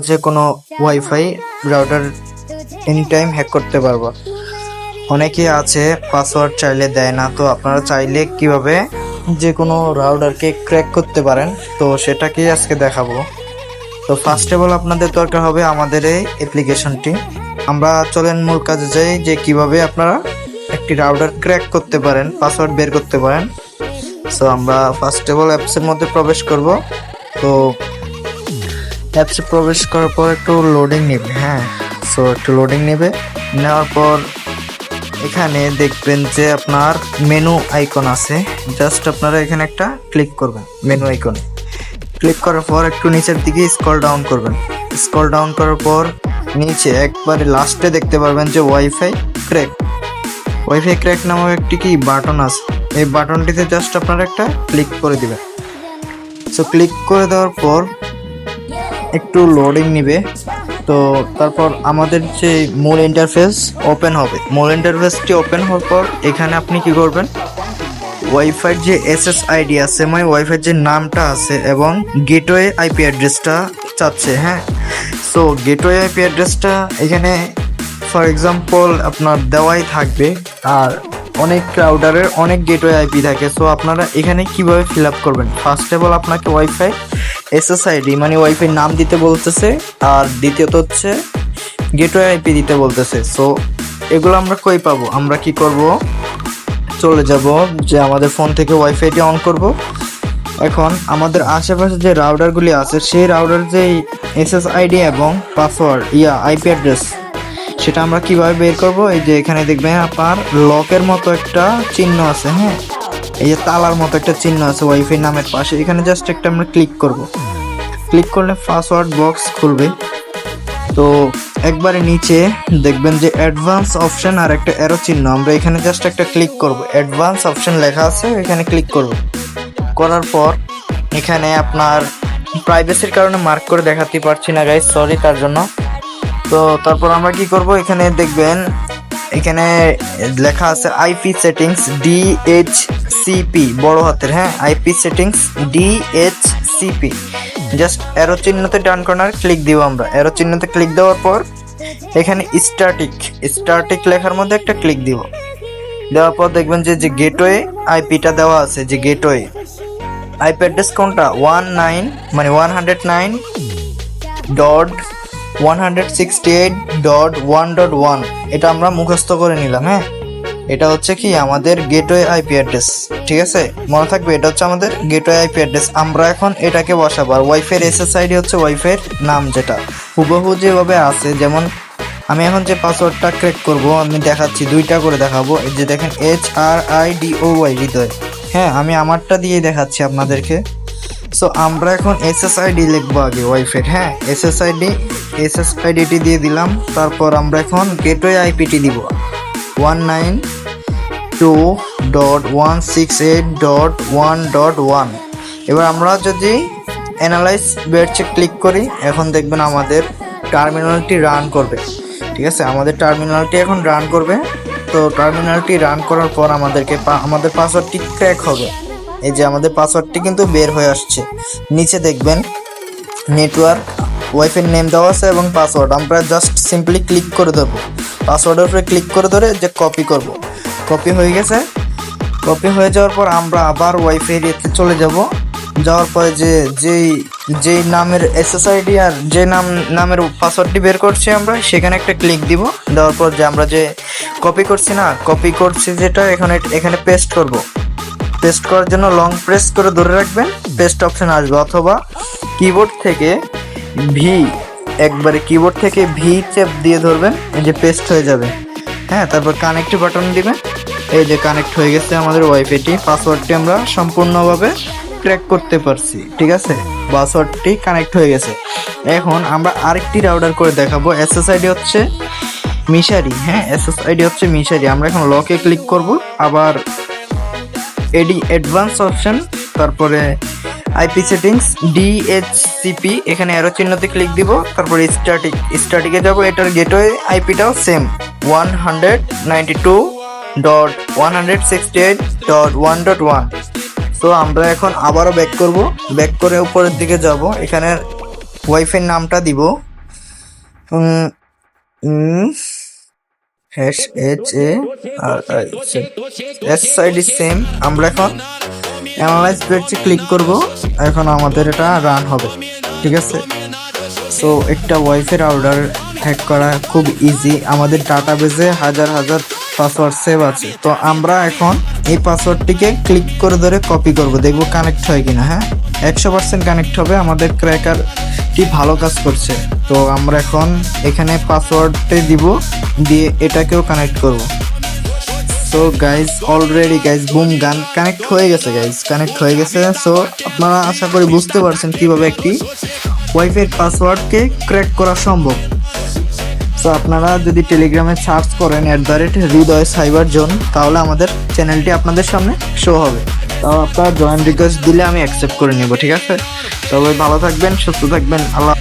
যে কোনো wifi router any time hack করতে পারবো। অনেকে আছে পাসওয়ার্ড চাইলে দেয় না, তো আপনারা চাইলে কিভাবে যে কোনো রাউটারকে ক্র্যাক করতে পারেন, তো সেটাকে আজকে দেখাবো। তো ফার্স্ট অফ অল আপনাদের দরকার হবে আমাদের এই অ্যাপ্লিকেশনটি। আমরা চলেন মূল কাজে যাই যে কিভাবে আপনারা একটি রাউটার ক্র্যাক করতে পারেন, পাসওয়ার্ড বের করতে পারেন। সো আমরা ফার্স্ট অফ অল অ্যাপসের মধ্যে প্রবেশ করব। তো অ্যাপসে প্রবেশ করার পর একটু লোডিং নেবে, সো একটু লোডিং নেবে। নেওয়ার পর এখানে দেখবেন যে আপনার মেনু আইকন আছে, জাস্ট আপনারা এখানে একটা ক্লিক করবেন। মেনু আইকনে ক্লিক করার পর একটু নিচের দিকে স্ক্রল ডাউন করবেন। স্ক্রল ডাউন করার পর নিচে একবারে লাস্টে দেখতে পারবেন যে ওয়াইফাই ক্র্যাক নামক একটি কি বাটন আছে। এই বাটনটিতে জাস্ট আপনারা একটা ক্লিক করে দিবেন। সো ক্লিক করে দেওয়ার পর একটু লোডিং নিবে। তো তারপর আমাদের যে মূল ইন্টারফেস ওপেন হবে। মূল ইন্টারফেসটি ওপেন হওয়ার পর এখানে আপনি কি করবেন, ওয়াইফাই যে SSID আছে, মানে ওয়াইফাই যে নামটা আছে এবং গেটওয়ে আইপি অ্যাড্রেসটা চাচ্ছে। সো গেটওয়ে আইপি অ্যাড্রেসটা এখানে ফর এক্সাম্পল আপনার দেওয়াই থাকবে, আর অনেক রাউটারের অনেক গেটওয়ে আইপি থাকে। সো আপনারা এখানে কিভাবে ফিল আপ করবেন, ফার্স্ট অফ অল আপনাকে ওয়াইফাই SSID মানে ওয়াইফাই নাম দিতে বলতেছে, আর দ্বিতীয়ত হচ্ছে গেটওয়ে আইপি দিতে বলতেছে। সো এগুলো আমরা কই পাবো, আমরা কি করব, চলে যাব যে আমাদের ফোন থেকে ওয়াইফাইটি অন করব। এখন আমাদের আশেপাশে যে রাউটারগুলি আছে সেই রাউটার যে SSID এবং পাসওয়ার্ড আইপি অ্যাড্রেস সেটা আমরা কিভাবে বের করব। এই যে এখানে দেখবেন আপনার লকের মতো একটা চিহ্ন আছে, এই যে তালার মতো একটা চিহ্ন আছে ওয়াইফাই নামের পাশে, এখানে জাস্ট একটা আমরা ক্লিক করব। ক্লিক করলে পাসওয়ার্ড বক্স খুলবে। তো একবারে নিচে দেখবেন যে অ্যাডভান্স অপশন আর একটা অ্যারো চিহ্ন, আমরা এখানে জাস্ট একটা ক্লিক করব। অ্যাডভান্স অপশন লেখা আছে, এখানে ক্লিক করব। করার পর এখানে আপনার প্রাইভেসির কারণে মার্ক করে দেখাতে পারছি না গাইস, সরি তার জন্য। তো তারপর আমরা কি করব, এখানে দেখবেন এখানে লেখা আছে আইপি সেটিংস DHCP বড় হাতের, IP settings DHCP। Just arrow চিহ্নতে ডান কর্নার ক্লিক দিব। আমরা অ্যারো চিহ্নতে ক্লিক দেওয়ার পর এখানে স্ট্যাটিক লেখার মধ্যে একটা ক্লিক দিব। দেওয়ার পর দেখবেন যে গেটওয়ে আইপিটা দেওয়া আছে, যে গেটওয়ে আইপি অ্যাড্রেস কোনটা 109.168.1.1, এটা আমরা মুখস্থ করে নিলাম। এটা হচ্ছে কি আমাদের গেটওয়ে আইপি অ্যাড্রেস, ঠিক আছে, মনে থাকবে এটা হচ্ছে আমাদের গেটওয়ে আইপি অ্যাড্রেস। আমরা এখন এটাকে বসাবো। আর ওয়াইফাই SSID হচ্ছে ওয়াইফাইয়ের নাম, যেটা হুবহু যেভাবে আছে। যেমন আমি এখন যে পাসওয়ার্ডটা ক্র্যাক করব আমি দেখাচ্ছি, দুইটা করে দেখাবো। এই যে দেখেন HRIDOY হৃদয়, আমি আমারটা দিয়ে দেখাচ্ছি আপনাদেরকে। সো আমরা এখন SSID লিখবো আগে ওয়াইফাই, SSIDটি দিয়ে দিলাম। তারপর আমরা এখন গেটওয়ে আইপিটি দিব 192.168.1.1। এবার আমরা যদি অ্যানালাইজ বেরচে ক্লিক করি, এখন দেখবেন আমাদের টার্মিনালটি রান করবে, ঠিক আছে, আমাদের টার্মিনালটি এখন রান করবে। তো টার্মিনালটি রান করার পর আমাদের পাসওয়ার্ডটি ক্র্যাক হবে। এই যে আমাদের পাসওয়ার্ডটি কিন্তু বের হয়ে আসছে। নিচে দেখবেন নেটওয়ার্ক ওয়াইফাই নেম দেওয়া আছে এবং পাসওয়ার্ড। আমরা জাস্ট সিম্পলি ক্লিক করে দেবো, পাসওয়ার্ডের উপরে ক্লিক করে ধরে যে কপি করব। কপি হয়ে গেছে। কপি হয়ে যাওয়ার পর আমরা আবার ওয়াইফাই রেখে চলে যাব। যাওয়ার পরে যেই নামের SSID আর যে নামের পাসওয়ার্ডটি বের করছি আমরা সেখানে একটা ক্লিক দিব। দেওয়ার পর যে আমরা যে কপি করছি যেটা এখানে পেস্ট করব। পেস্ট করার জন্য লং প্রেস করে ধরে রাখবেন, পেস্ট অপশন আসবে, অথবা কিবোর্ড থেকে ভি চেপ দিয়ে ধরবেন, এই যে পেস্ট হয়ে যাবে। তারপর কানেক্ট বাটন দিবেন। এই যে কানেক্ট হয়ে গেছে আমাদের ওয়াইফাইটি। পাসওয়ার্ডটি আমরা সম্পূর্ণভাবে ক্র্যাক করতে পারছি, ঠিক আছে, পাসওয়ার্ডটি কানেক্ট হয়ে গেছে। এখন আমরা আরেকটি রাউটার করে দেখাবো। SSID হচ্ছে মিশারি, SSID হচ্ছে মিশারি। আমরা এখন লকে ক্লিক করব, আবার অ্যাডভান্স অপশন, তারপরে আইপি সেটিংস DHCP, এখানে অ্যারো চিহ্নতে ক্লিক দিব। তারপরে স্ট্যাটিকে যাব। এটার গেটওয়ে আইপিটাও সেম 192.168.1.1। সো আমরা এখন আবারও ব্যাক করে উপরের দিকে যাব। এখানে ওয়াইফাই নামটা দিব সেম। আমরা এখন অ্যানালাইজ পেজে ক্লিক করব, এখন আমাদের এটা রান হবে, ঠিক আছে। সো একটা ওয়াইফাই রাউটার হ্যাক করা খুব ইজি, আমাদের ডাটাবেজে হাজার হাজার পাসওয়ার্ড সেভ আছে। তো আমরা এখন এই পাসওয়ার্ডটিকে ক্লিক করে ধরে কপি করব, দেখবো কানেক্ট হয় কিনা। হ্যাঁ, 100% কানেক্ট হবে, আমাদের ক্র্যাকারটি ভালো কাজ করছে। তো আমরা এখন এখানে পাসওয়ার্ডটি দিব, দিয়ে এটাকেও কানেক্ট করব। So guys already guys broom গান কানেক্ট হয়ে গেছে, গাইজ কানেক্ট হয়ে গেছে। সো আপনারা আশা করি বুঝতে পারছেন কিভাবে একটি ওয়াইফাইয়ের পাসওয়ার্ডকে ক্র্যাক করা সম্ভব। সো আপনারা যদি টেলিগ্রামে সার্চ করেন @হৃদয় সাইবার জোন, তাহলে আমাদের চ্যানেলটি আপনাদের সামনে শো হবে। তাও আপনারা জয়েন রিকোয়েস্ট দিলে আমি অ্যাকসেপ্ট করে নিব, ঠিক আছে। তবে ভালো থাকবেন, সুস্থ থাকবেন, আল্লাহ।